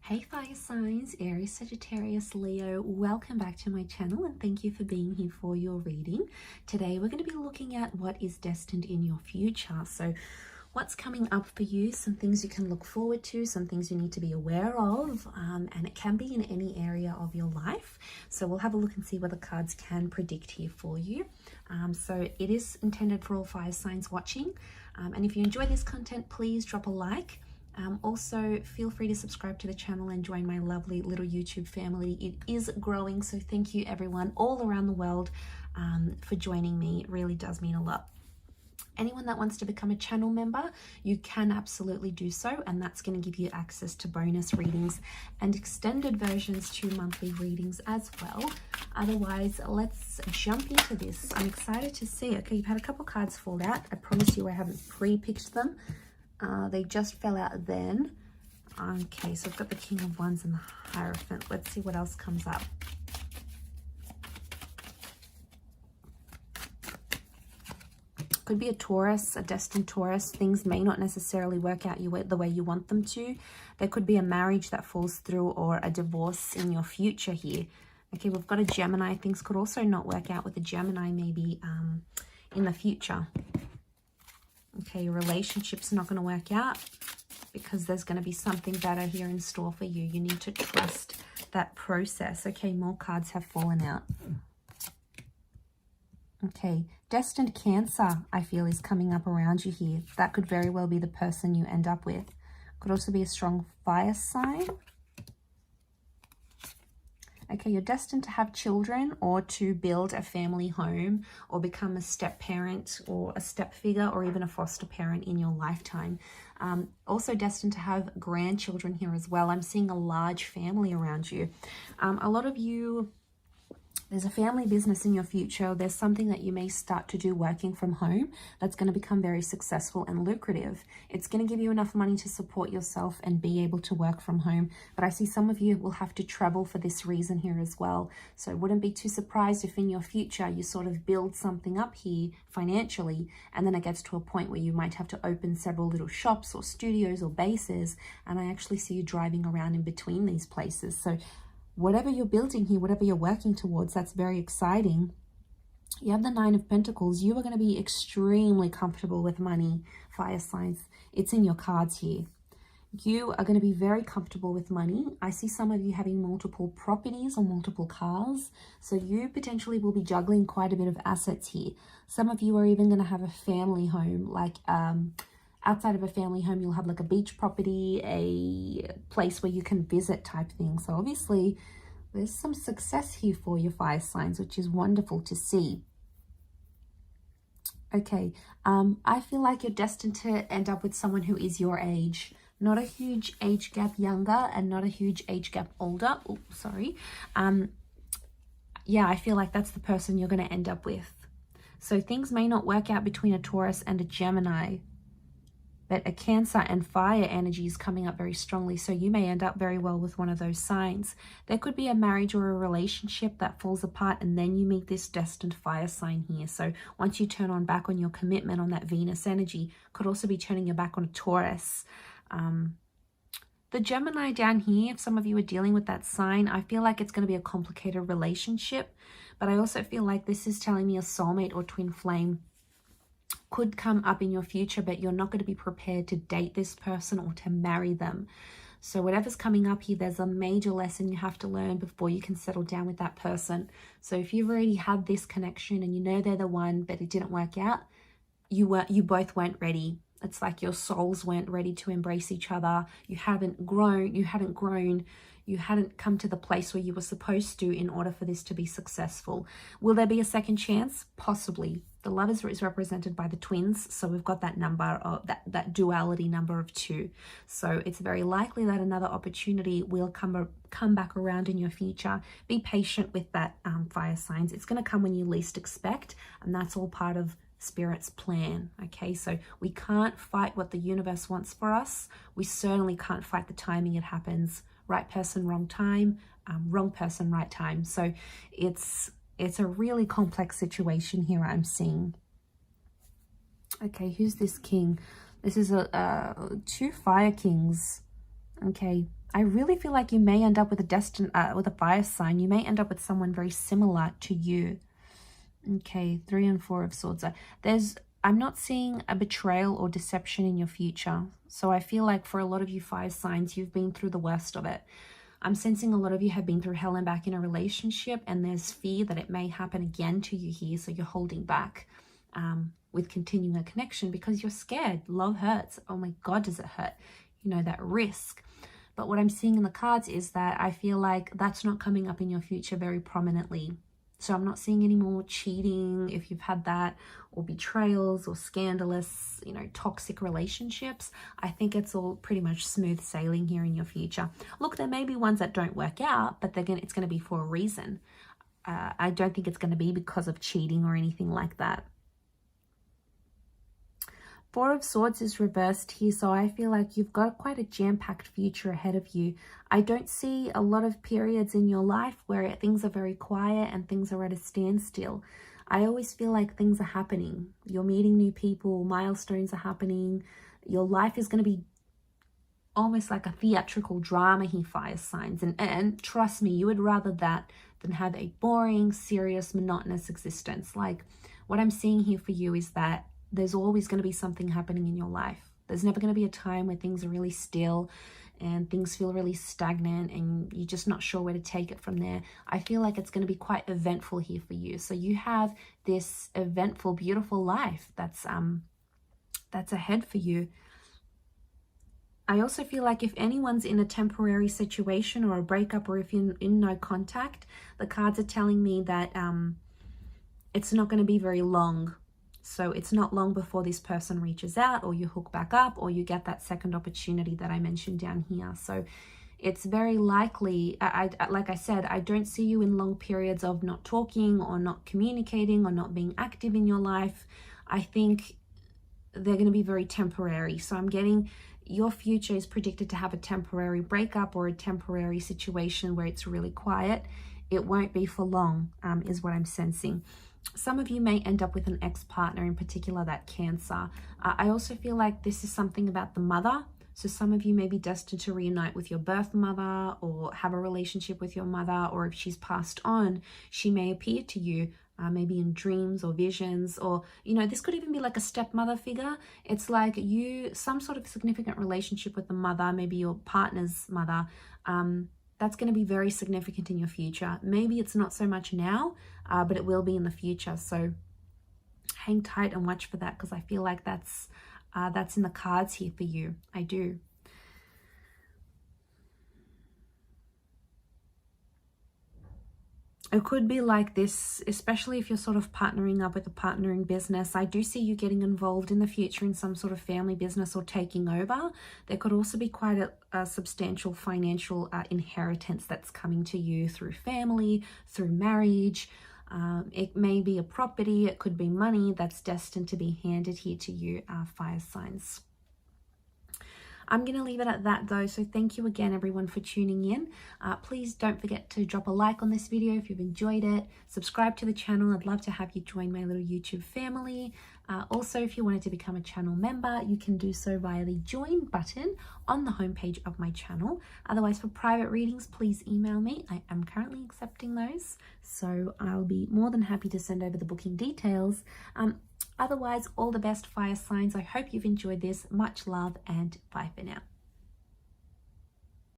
Hey fire signs, Aries, Sagittarius, Leo, welcome back to my channel and thank you for being here for your reading. Today we're going to be looking at what is destined in your future. So what's coming up for you, some things you can look forward to, some things you need to be aware of, and it can be in any area of your life. So we'll have a look and see what the cards can predict here for you. So it is intended for all fire signs watching. And if you enjoy this content, please drop a like. Also, feel free to subscribe to the channel and join my lovely little YouTube family. It is growing, so thank you everyone all around the world for joining me. It really does mean a lot. Anyone that wants to become a channel member, you can absolutely do so, and that's going to give you access to bonus readings and extended versions to monthly readings as well. Otherwise, let's jump into this. I'm excited to see. Okay, you've had a couple cards fall out. I promise you I haven't pre-picked them. They just fell out then. Okay, so I've got the King of Wands and the Hierophant. Let's see what else comes up. Could be a Taurus, a destined Taurus. Things may not necessarily work out the way you want them to. There could be a marriage that falls through or a divorce in your future here. Okay, we've got a Gemini. Things could also not work out with a Gemini maybe in the future. Okay, your relationship's not going to work out because there's going to be something better here in store for you. You need to trust that process. Okay, more cards have fallen out. Okay, destined Cancer, I feel, is coming up around you here. That could very well be the person you end up with. Could also be a strong fire sign. Okay, you're destined to have children or to build a family home or become a step parent or a step figure or even a foster parent in your lifetime. Also destined to have grandchildren here as well. I'm seeing a large family around you. A lot of you, there's a family business in your future. There's something that you may start to do working from home that's going to become very successful and lucrative. It's going to give you enough money to support yourself and be able to work from home. But I see some of you will have to travel for this reason here as well. So I wouldn't be too surprised if in your future you sort of build something up here financially, and then it gets to a point where you might have to open several little shops or studios or bases. And I actually see you driving around in between these places. So whatever you're building here, whatever you're working towards, that's very exciting. You have the Nine of Pentacles. You are going to be extremely comfortable with money, fire signs. It's in your cards here. You are going to be very comfortable with money. I see some of you having multiple properties or multiple cars. So you potentially will be juggling quite a bit of assets here. Some of you are even going to have a family home, like outside of a family home, you'll have like a beach property, a place where you can visit type thing. So obviously there's some success here for your fire signs, which is wonderful to see. Okay, I feel like you're destined to end up with someone who is your age. Not a huge age gap younger and not a huge age gap older. Oh, sorry. Yeah, I feel like that's the person you're going to end up with. So things may not work out between a Taurus and a Gemini, but a Cancer and fire energy is coming up very strongly. So you may end up very well with one of those signs. There could be a marriage or a relationship that falls apart, and then you meet this destined fire sign here. So once you turn back on your commitment on that Venus energy, could also be turning your back on a Taurus. The Gemini down here, if some of you are dealing with that sign, I feel like it's going to be a complicated relationship. But I also feel like this is telling me a soulmate or twin flame could come up in your future, but you're not going to be prepared to date this person or to marry them. So whatever's coming up here, there's a major lesson you have to learn before you can settle down with that person. So if you've already had this connection and you know they're the one, but it didn't work out, you both weren't ready. It's like your souls weren't ready to embrace each other. You hadn't grown, you hadn't come to the place where you were supposed to in order for this to be successful. Will there be a second chance? Possibly. The Lovers is represented by the twins, so we've got that number, of that duality number of 2. So it's very likely that another opportunity will come back around in your future. Be patient with that, fire signs. It's going to come when you least expect, and that's all part of Spirit's plan. Okay, so we can't fight what the universe wants for us. We certainly can't fight the timing it happens. Right person, wrong time, wrong person, right time. So it's a really complex situation here I'm seeing. Okay, who's this king? This is 2 fire kings. Okay, I really feel like you may end up with with a fire sign. You may end up with someone very similar to you. Okay, 3 and 4 of Swords. I'm not seeing a betrayal or deception in your future. So I feel like for a lot of you fire signs, you've been through the worst of it. I'm sensing a lot of you have been through hell and back in a relationship, and there's fear that it may happen again to you here. So you're holding back with continuing a connection because you're scared. Love hurts. Oh my God, does it hurt? You know, that risk. But what I'm seeing in the cards is that I feel like that's not coming up in your future very prominently. So I'm not seeing any more cheating, if you've had that, or betrayals or scandalous, you know, toxic relationships. I think it's all pretty much smooth sailing here in your future. Look, there may be ones that don't work out, but it's going to be for a reason. I don't think it's going to be because of cheating or anything like that. 4 of Swords is reversed here, so I feel like you've got quite a jam-packed future ahead of you. I don't see a lot of periods in your life where things are very quiet and things are at a standstill. I always feel like things are happening. You're meeting new people, milestones are happening. Your life is going to be almost like a theatrical drama here, fire signs. And trust me, you would rather that than have a boring, serious, monotonous existence. Like, what I'm seeing here for you is that there's always going to be something happening in your life. There's never going to be a time where things are really still and things feel really stagnant and you're just not sure where to take it from there. I feel like it's going to be quite eventful here for you. So you have this eventful, beautiful life that's ahead for you. I also feel like if anyone's in a temporary situation or a breakup, or if you're in no contact, the cards are telling me that it's not going to be very long. So it's not long before this person reaches out, or you hook back up, or you get that second opportunity that I mentioned down here. So it's very likely, like I said, I don't see you in long periods of not talking or not communicating or not being active in your life. I think they're going to be very temporary. So I'm getting your future is predicted to have a temporary breakup or a temporary situation where it's really quiet. It won't be for long, is what I'm sensing. Some of you may end up with an ex-partner, in particular that Cancer. I also feel like this is something about the mother. So some of you may be destined to reunite with your birth mother or have a relationship with your mother, or if she's passed on, she may appear to you maybe in dreams or visions, or, you know, this could even be like a stepmother figure. It's like some sort of significant relationship with the mother, maybe your partner's mother. That's going to be very significant in your future. Maybe it's not so much now, but it will be in the future. So hang tight and watch for that, because I feel like that's in the cards here for you. I do. It could be like this, especially if you're sort of partnering up with a partner in business. I do see you getting involved in the future in some sort of family business or taking over. There could also be quite a substantial financial inheritance that's coming to you through family, through marriage. It may be a property, it could be money that's destined to be handed here to you, fire signs. I'm going to leave it at that though. So thank you again, everyone, for tuning in. Please don't forget to drop a like on this video if you've enjoyed it. Subscribe to the channel. I'd love to have you join my little YouTube family. Also, if you wanted to become a channel member, you can do so via the join button on the homepage of my channel. Otherwise, for private readings, please email me. I am currently accepting those, so I'll be more than happy to send over the booking details. Otherwise, all the best, fire signs. I hope you've enjoyed this. Much love and bye for now.